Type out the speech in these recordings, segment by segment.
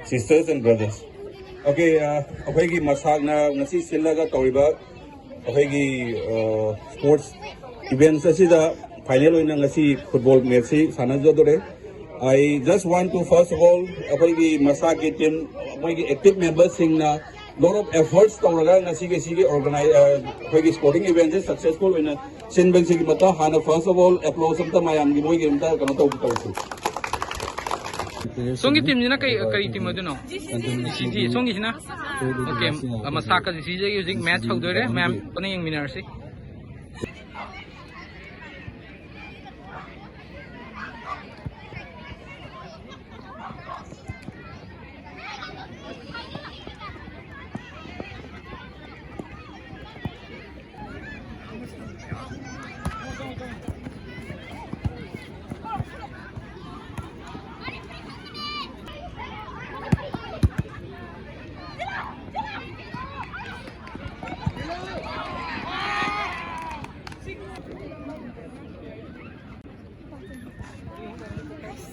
sisters and brothers. Okay, अखोई मसाकना ngasi सिल्लागा तौरिबा अखोई sports events असिदा final होइना ngasi football match सानाजोदोरे. I just want to first of all अखोई मसाक की team अखोई active members सिंगना lot of efforts तौरगा ngasi के organize अखोई sporting events successful होइना सिनबेंग सिगी बता हाना first of all applause समता मायाम की मोई गेम ता कनो तौरसु. Songi tim ni na kay tim mo no. CG songi na. Okay, masaka si CG using match how dore ma'am ano yung winner si.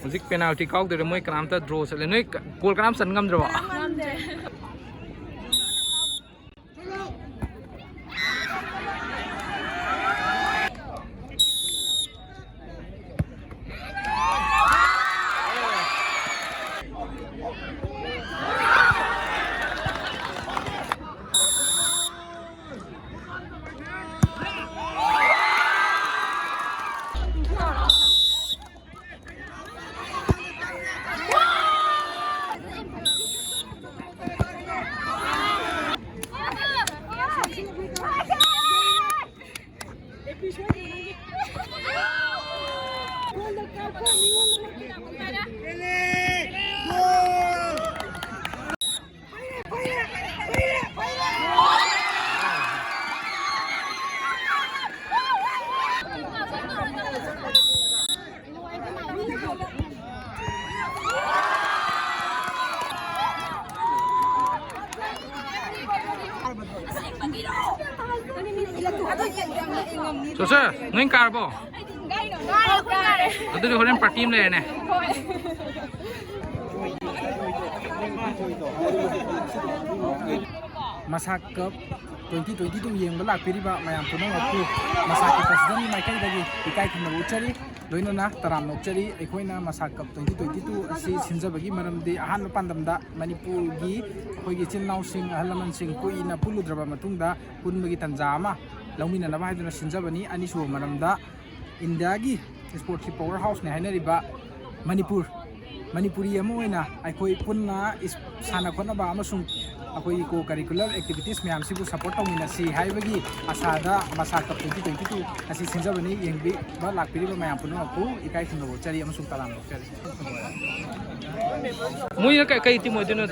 Music penalty kau dari mulai keram ter draw selain ini gol keram senggam draw. So sir, ngayon karbo. Ito di ko rin partim na yan eh. Masak Cup 2022 yeng balak piriba mayam punong aku masak president Michael dagi ikai khina uchari loino na taram uchari ekhoi na masak Cup 2022 asi sinja bagi maram de ahan pandam da Manipur gi khoi gi chinnaw sing halaman sing ko ina puludraba matungda pun bagi tanjama laumina na ba haduna sinja bani ani su maram da India gi sport ki power house ne haina riba Manipuri amoina ekhoi punna sana khona ba amasung अकोई को curricular activities में हमसे support तौमिनसी हाइबगी आसादा मसाक cup 2022 असि सिंजबनी यंगबी बा लाकपिरिबा मयाम पुनमकु इकाई खुनबो चरी अमसुं तालाम चरी मुई कई टीम मोदिनो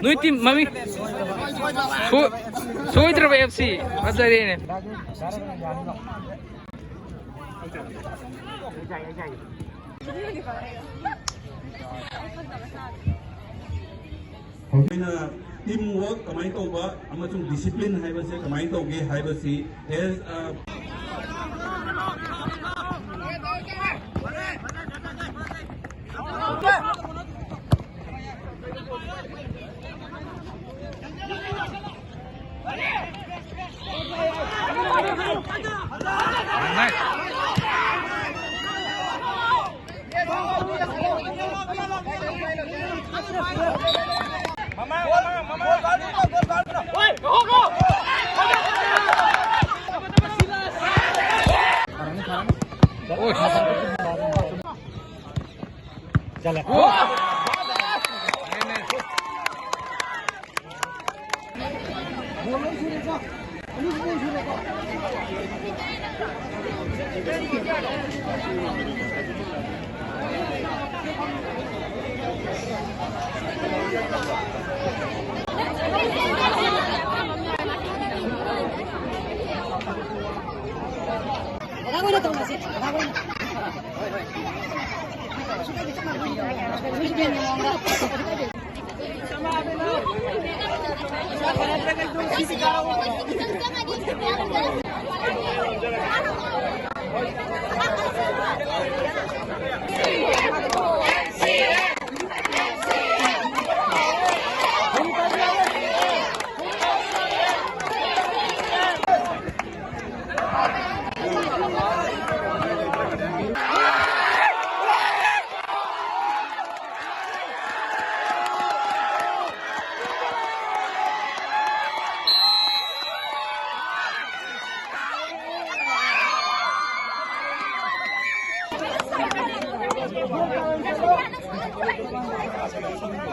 नुई टीम मम्मी सोइद्रब एफसी अजरेने teamwork kamai tauba amasung discipline haibase kamai tauge haibasi as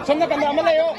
손나 간다 안 말래요.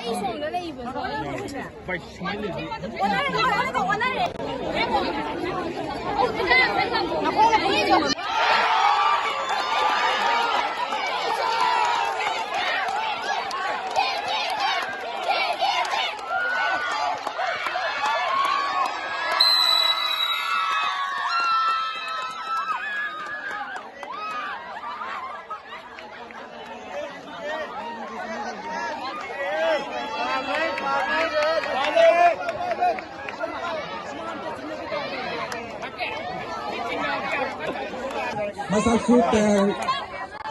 Masak su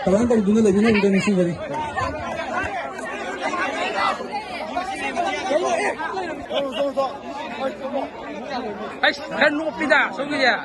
kawan kau dunia lagi nih Indonesia jadi. kan nu pida so gitu ya